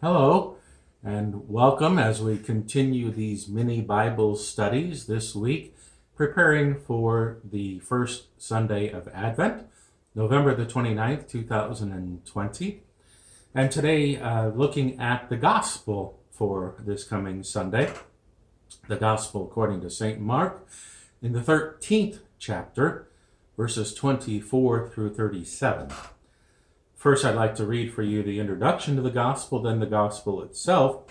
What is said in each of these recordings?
Hello, and welcome as we continue these mini Bible studies this week, preparing for the first Sunday of Advent, November the 29th, 2020. And today, looking at the Gospel for this coming Sunday, the Gospel according to St. Mark, in the 13th chapter, verses 24 through 37. First, I'd like to read for you the introduction to the Gospel, then the Gospel itself,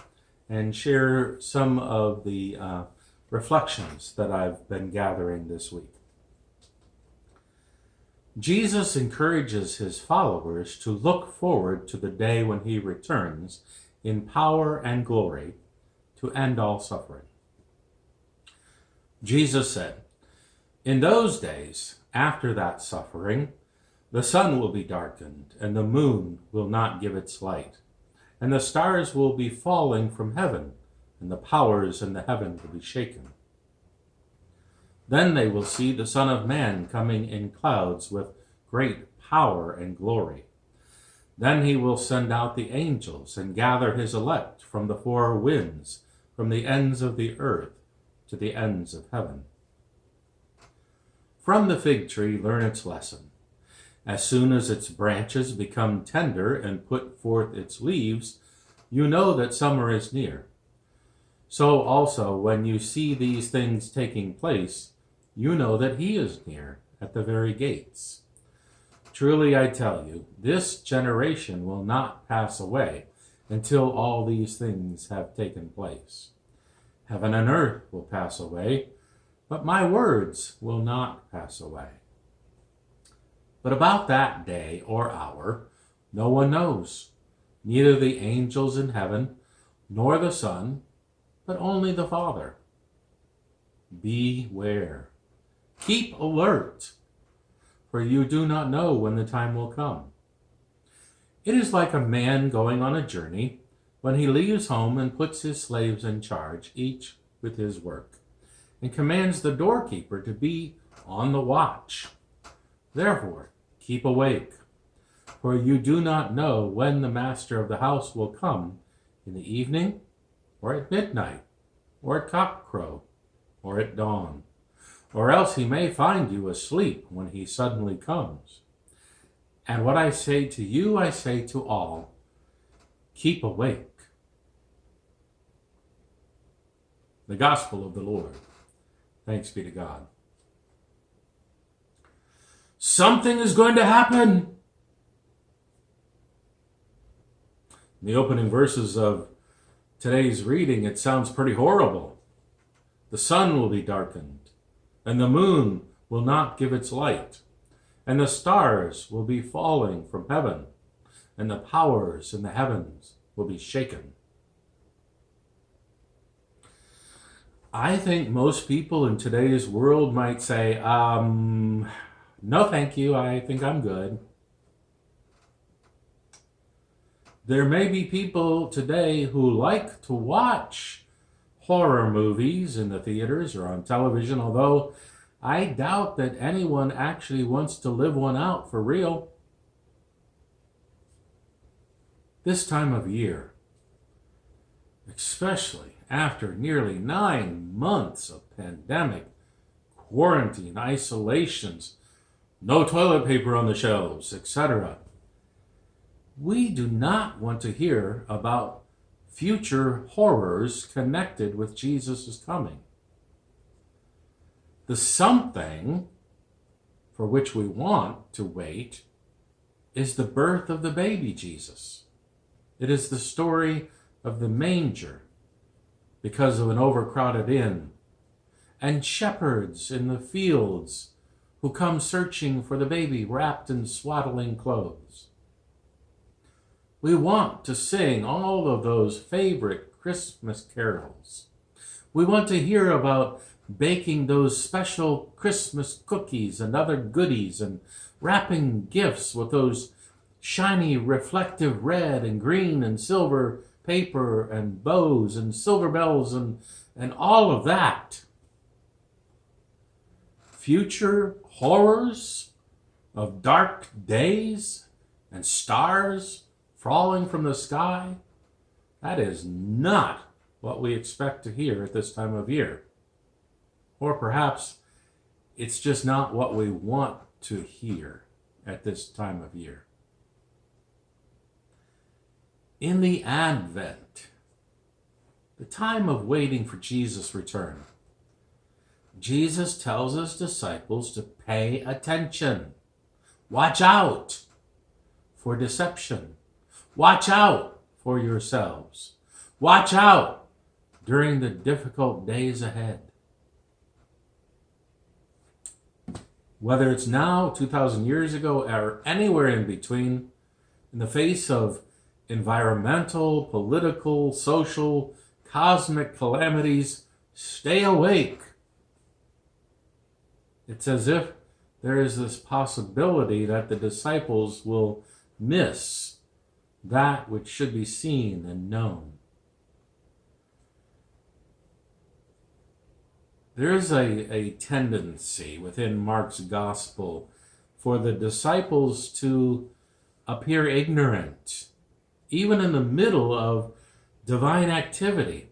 and share some of the reflections that I've been gathering this week. Jesus encourages his followers to look forward to the day when he returns in power and glory to end all suffering. Jesus said, "In those days, after that suffering, the sun will be darkened, and the moon will not give its light, and the stars will be falling from heaven, and the powers in the heaven will be shaken. Then they will see the Son of Man coming in clouds with great power and glory. Then he will send out the angels and gather his elect from the four winds, from the ends of the earth to the ends of heaven. From the fig tree learn its lesson. As soon as its branches become tender and put forth its leaves, you know that summer is near. So also, when you see these things taking place, you know that he is near, at the very gates. Truly I tell you, this generation will not pass away until all these things have taken place. Heaven and earth will pass away, but my words will not pass away. But about that day or hour, no one knows, neither the angels in heaven, nor the Son, but only the Father. Beware. Keep alert, for you do not know when the time will come. It is like a man going on a journey when he leaves home and puts his slaves in charge, each with his work, and commands the doorkeeper to be on the watch. Therefore, keep awake, for you do not know when the master of the house will come, in the evening, or at midnight, or at cockcrow, or at dawn. Or else he may find you asleep when he suddenly comes. And what I say to you, I say to all, keep awake." The Gospel of the Lord. Thanks be to God. Something is going to happen. In the opening verses of today's reading, it sounds pretty horrible. The sun will be darkened, and the moon will not give its light, and the stars will be falling from heaven, and the powers in the heavens will be shaken. I think most people in today's world might say, no, thank you. I think I'm good. There may be people today who like to watch horror movies in the theaters or on television, although I doubt that anyone actually wants to live one out for real. This time of year, especially after nearly 9 months of pandemic, quarantine, isolations, no toilet paper on the shelves, etc. We do not want to hear about future horrors connected with Jesus' coming. The something for which we want to wait is the birth of the baby Jesus. It is the story of the manger because of an overcrowded inn, and shepherds in the fields who come searching for the baby wrapped in swaddling clothes. We want to sing all of those favorite Christmas carols. We want to hear about baking those special Christmas cookies and other goodies and wrapping gifts with those shiny, reflective red and green and silver paper and bows and silver bells and all of that. Future horrors of dark days and stars falling from the sky That is not what we expect to hear at this time of year. Or perhaps it's just not what we want to hear at this time of year. In the Advent, the time of waiting for Jesus' return, Jesus tells his disciples to pay attention. Watch out for deception. Watch out for yourselves. Watch out during the difficult days ahead. Whether it's now, 2,000 years ago, or anywhere in between, in the face of environmental, political, social, cosmic calamities, stay awake. It's as if there is this possibility that the disciples will miss that which should be seen and known. There is a tendency within Mark's gospel for the disciples to appear ignorant, even in the middle of divine activity.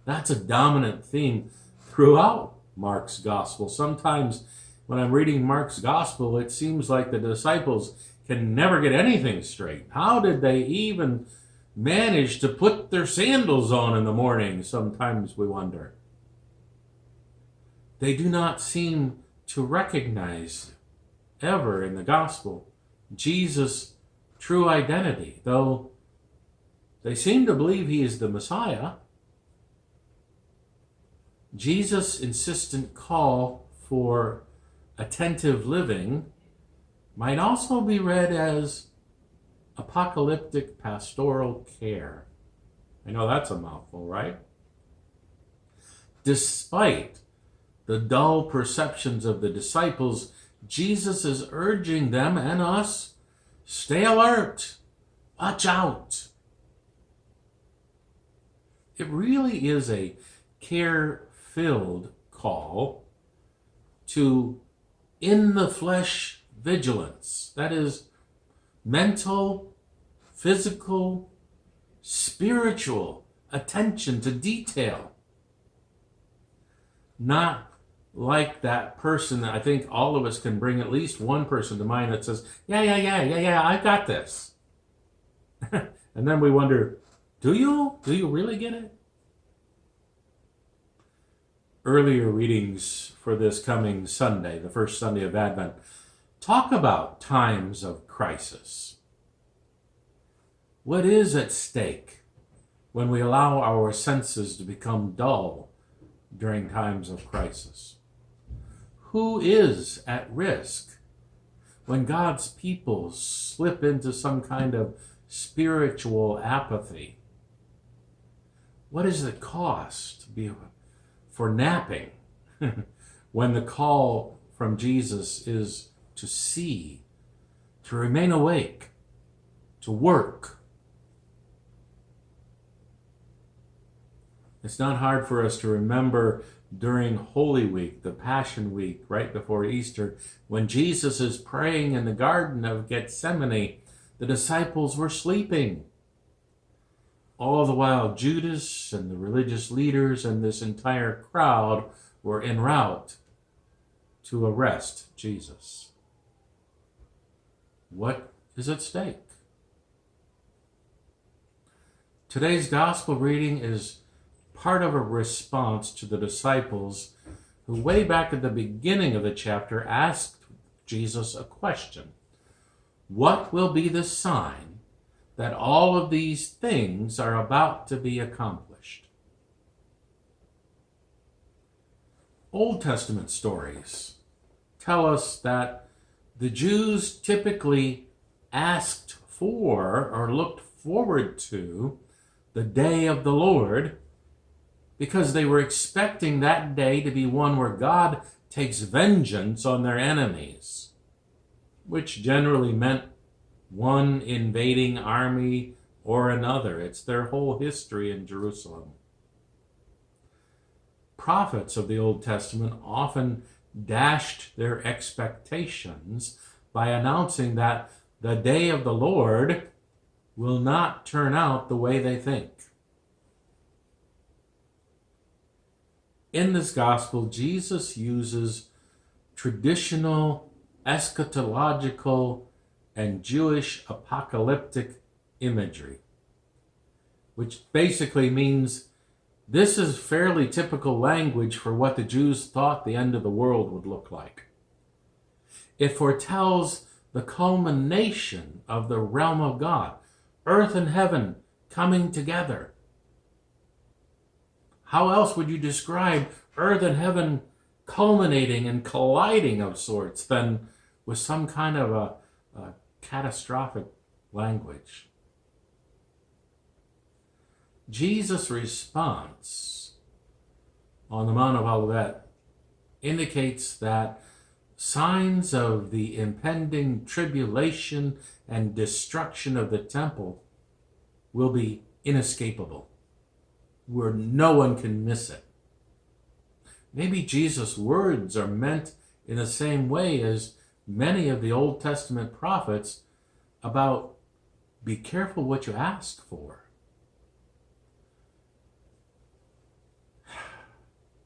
That's a dominant theme throughout Mark's gospel. Sometimes when I'm reading Mark's gospel, it seems like the disciples can never get anything straight. How did they even manage to put their sandals on in the morning? Sometimes we wonder. They do not seem to recognize ever in the gospel Jesus' true identity, though they seem to believe he is the Messiah. Jesus' insistent call for attentive living might also be read as apocalyptic pastoral care. I know that's a mouthful, right? Despite the dull perceptions of the disciples, Jesus is urging them and us, stay alert, watch out. It really is a care-filled call to in-the-flesh vigilance. That is, mental, physical, spiritual attention to detail. Not like that person that I think all of us can bring at least one person to mind that says, yeah, I've got this. And then we wonder, do you? Do you really get it? Earlier readings for this coming Sunday, the first Sunday of Advent, talk about times of crisis. What is at stake when we allow our senses to become dull during times of crisis? Who is at risk when God's people slip into some kind of spiritual apathy? What is the cost for napping when the call from Jesus is to see, to remain awake, to work? It's not hard for us to remember during Holy Week, the Passion Week, right before Easter, when Jesus is praying in the Garden of Gethsemane, the disciples were sleeping. All the while, Judas and the religious leaders and this entire crowd were en route to arrest Jesus. What is at stake? Today's gospel reading is part of a response to the disciples who way back at the beginning of the chapter asked Jesus a question. What will be the sign that all of these things are about to be accomplished? Old Testament stories tell us that the Jews typically asked for or looked forward to the day of the Lord because they were expecting that day to be one where God takes vengeance on their enemies, which generally meant one invading army or another. It's their whole history in Jerusalem. Prophets of the Old Testament often dashed their expectations by announcing that the day of the Lord will not turn out the way they think. In this gospel, Jesus uses traditional eschatological and Jewish apocalyptic imagery, which basically means this is fairly typical language for what the Jews thought the end of the world would look like. It foretells the culmination of the realm of God, earth and heaven coming together. How else would you describe earth and heaven culminating and colliding of sorts than with some kind of a catastrophic language? Jesus' response on the Mount of Olivet indicates that signs of the impending tribulation and destruction of the temple will be inescapable, where no one can miss it. Maybe Jesus' words are meant in the same way as many of the Old Testament prophets about be careful what you ask for.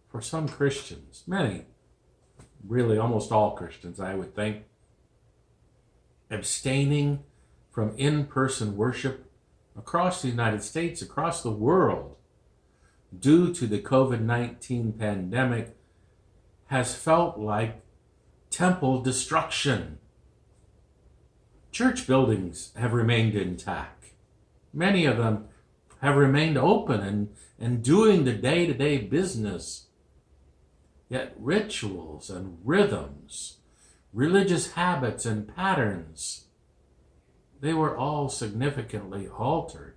For some Christians, many, really almost all Christians, I would think, abstaining from in-person worship across the United States, across the world, due to the COVID-19 pandemic, has felt like temple destruction. Church buildings have remained intact. Many of them have remained open and doing the day-to-day business. Yet rituals and rhythms, religious habits and patterns, they were all significantly altered.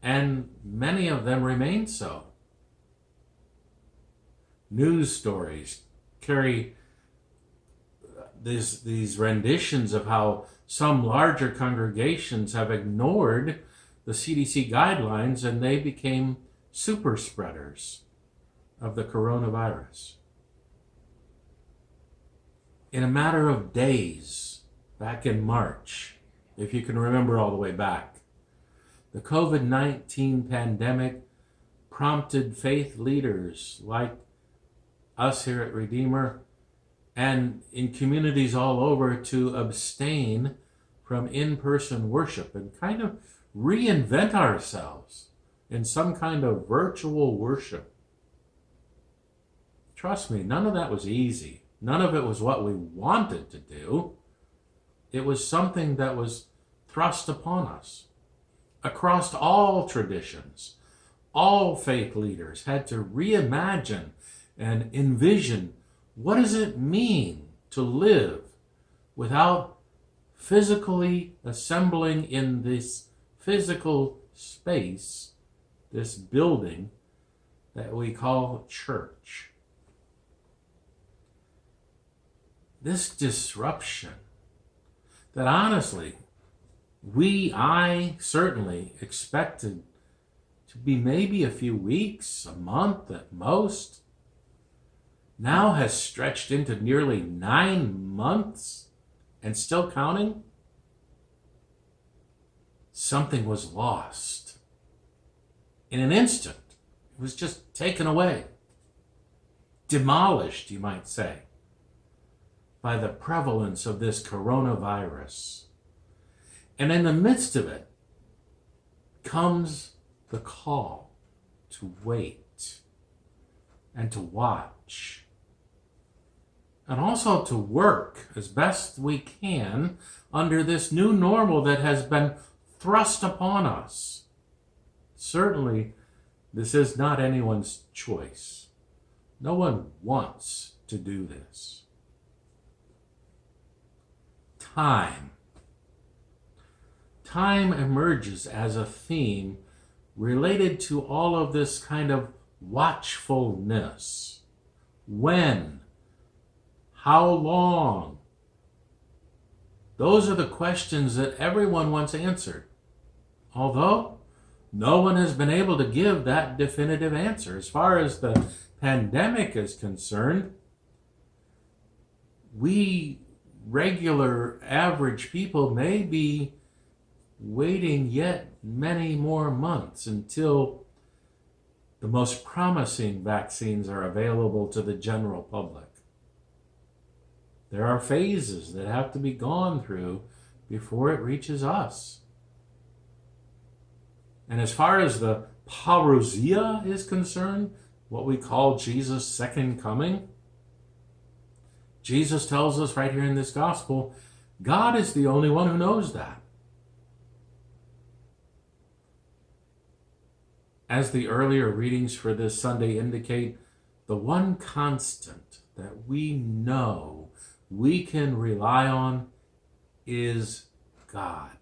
And many of them remain so. News stories carry these renditions of how some larger congregations have ignored the CDC guidelines and they became super spreaders of the coronavirus. In a matter of days, back in March, if you can remember all the way back, the COVID-19 pandemic prompted faith leaders like us here at Redeemer and in communities all over to abstain from in-person worship and kind of reinvent ourselves in some kind of virtual worship. Trust me, none of that was easy. None of it was what we wanted to do. It was something that was thrust upon us. Across all traditions, all faith leaders had to reimagine and envision what does it mean to live without physically assembling in this physical space, this building that we call church. This disruption that honestly, I certainly expected to be maybe a few weeks, a month at most, now has stretched into nearly 9 months and still counting. Something was lost. In an instant, it was just taken away, demolished, you might say, by the prevalence of this coronavirus. And in the midst of it comes the call to wait and to watch and also to work as best we can under this new normal that has been thrust upon us. Certainly, this is not anyone's choice. No one wants to do this. Time emerges as a theme related to all of this kind of watchfulness. When? How long? Those are the questions that everyone wants answered. Although no one has been able to give that definitive answer. As far as the pandemic is concerned, we regular average people may be waiting yet many more months until the most promising vaccines are available to the general public. There are phases that have to be gone through before it reaches us. And as far as the parousia is concerned, what we call Jesus' second coming, Jesus tells us right here in this gospel, God is the only one who knows that. As the earlier readings for this Sunday indicate, the one constant that we know we can rely on is God.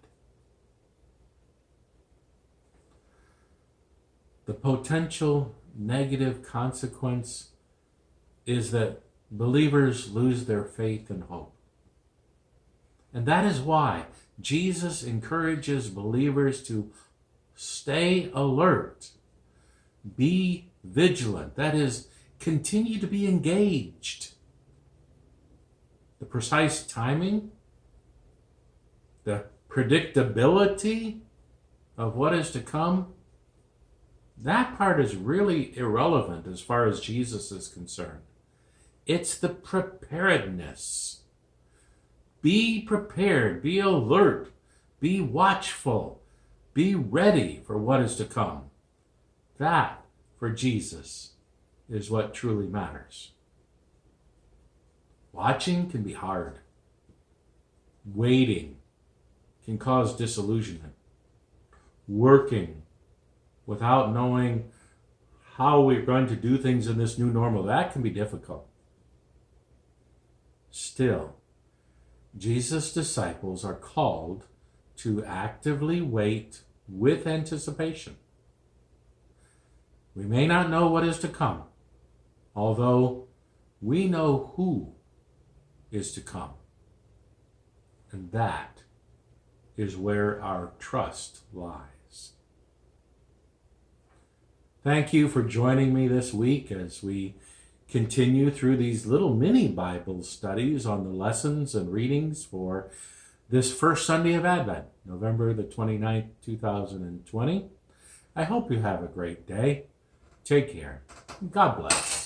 The potential negative consequence is that believers lose their faith and hope. And that is why Jesus encourages believers to stay alert, be vigilant, that is, continue to be engaged. The precise timing, the predictability of what is to come, that part is really irrelevant as far as Jesus is concerned. It's the preparedness. Be prepared, be alert, be watchful, be ready for what is to come. That, for Jesus, is what truly matters. Watching can be hard. Waiting can cause disillusionment. Working without knowing how we're going to do things in this new normal, that can be difficult. Still, Jesus' disciples are called to actively wait with anticipation. We may not know what is to come, although we know who is to come. And that is where our trust lies. Thank you for joining me this week as we continue through these little mini Bible studies on the lessons and readings for this first Sunday of Advent, November the 29th, 2020. I hope you have a great day. Take care. God bless.